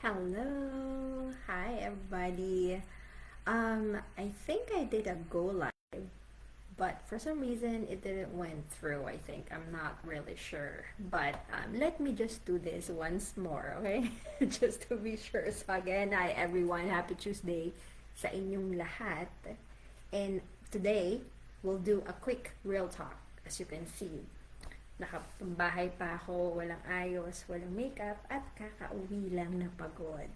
Hello. Hi everybody. I think I did a go live, but for some reason it didn't went through, I think. I'm not really sure. But let me just do this once more, okay? Just to be sure. So again, hi everyone. Happy Tuesday sa inyong lahat. And today, we'll do a quick real talk. As you can see, nakapambahay pa ako, walang ayos, walang makeup, at kakauwi lang na pagod.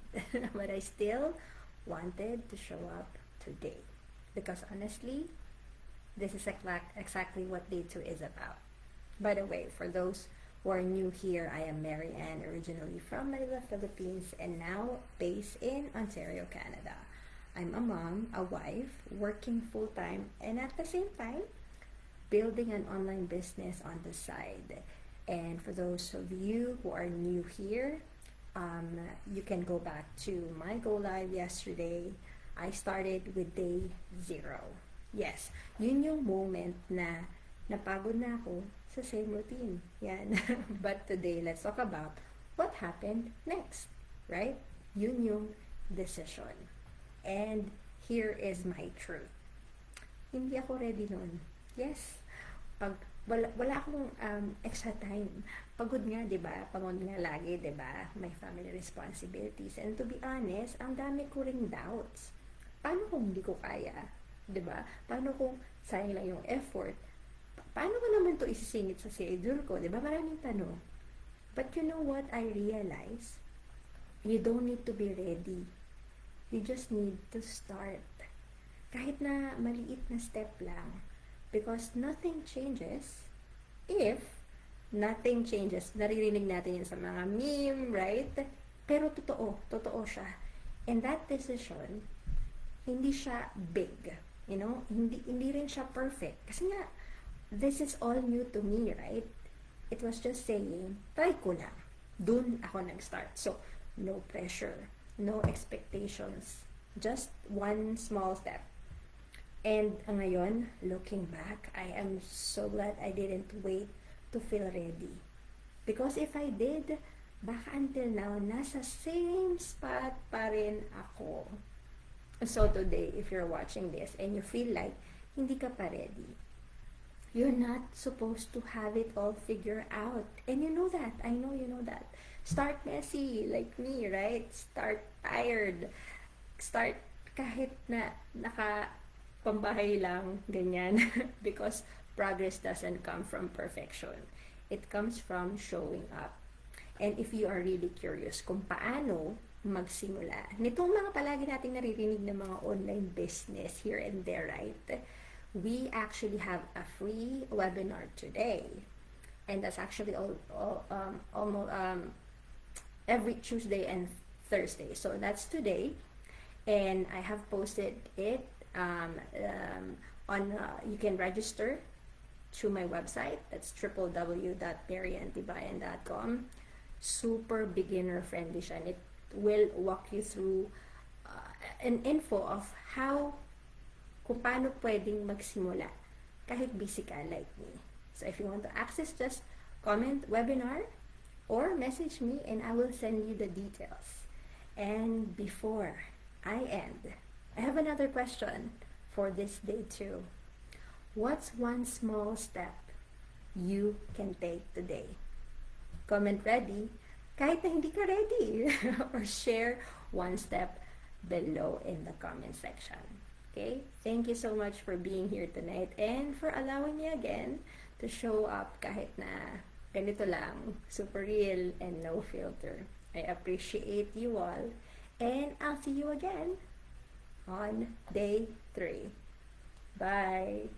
But I still wanted to show up today. Because honestly, this is exactly what Day 2 is about. By the way, for those who are new here, I am Mary Ann, originally from Manila, Philippines, and now based in Ontario, Canada. I'm a mom, a wife, working full-time, and at the same time, building an online business on the side. And for those of you who are new here, you can go back to my go live yesterday. I started with day 0. Yes, yun yung moment na napagod na ako sa same routine. Yan. But today, let's talk about what happened next, right? Yun yung decision. And here is my truth. Hindi ako ready nun. Yes, pag wala akong extra time. Pagod nga, 'di ba? Pagod nga lagi, 'di ba? May family responsibilities. And to be honest, ang dami ko ring doubts. Paano kung hindi ko kaya? 'Di ba? Paano kung sayang lang yung effort? Paano ko naman to isisingit sa schedule ko? 'Di ba? Maraming tanong. But you know what I realize? You don't need to be ready. You just need to start. Kahit na maliit na step lang. Because nothing changes if nothing changes. Naririnig natin yan sa mga meme, right? Pero totoo siya. And that decision, hindi siya big. You know, hindi rin siya perfect. Kasi nga, this is all new to me, right? It was just saying, try ko lang. Dun ako nag-start. So, no pressure, no expectations. Just one small step. And ngayon, looking back, I am so glad I didn't wait to feel ready. Because if I did, baka until now, nasa same spot pa rin ako. So today, if you're watching this and you feel like hindi ka pa ready, you're not supposed to have it all figured out. And you know that. I know you know that. Start messy, like me, right? Start tired. Start kahit na pambahay lang, ganyan. Because progress doesn't come from perfection. It comes from showing up. And if you are really curious kung paano magsimula, nitong mga palagi nating naririnig ng mga online business here and there, right? We actually have a free webinar today. And that's actually almost every Tuesday and Thursday. So that's today. And I have posted it you can register through my website. That's www.maryantibayan.com. Super beginner friendly siya, and it will walk you through an info of kung paano pwedeng magsimula kahit busy ka like me. So if you want to access, just comment webinar or message me and I will send you the details. And before I end, I have another question for this day too. What's one small step you can take today? Comment ready, kahit na hindi ka ready. Or share one step below in the comment section. Okay? Thank you so much for being here tonight and for allowing me again to show up kahit na ganito lang, super real and no filter. I appreciate you all and I'll see you again on day 3. Bye!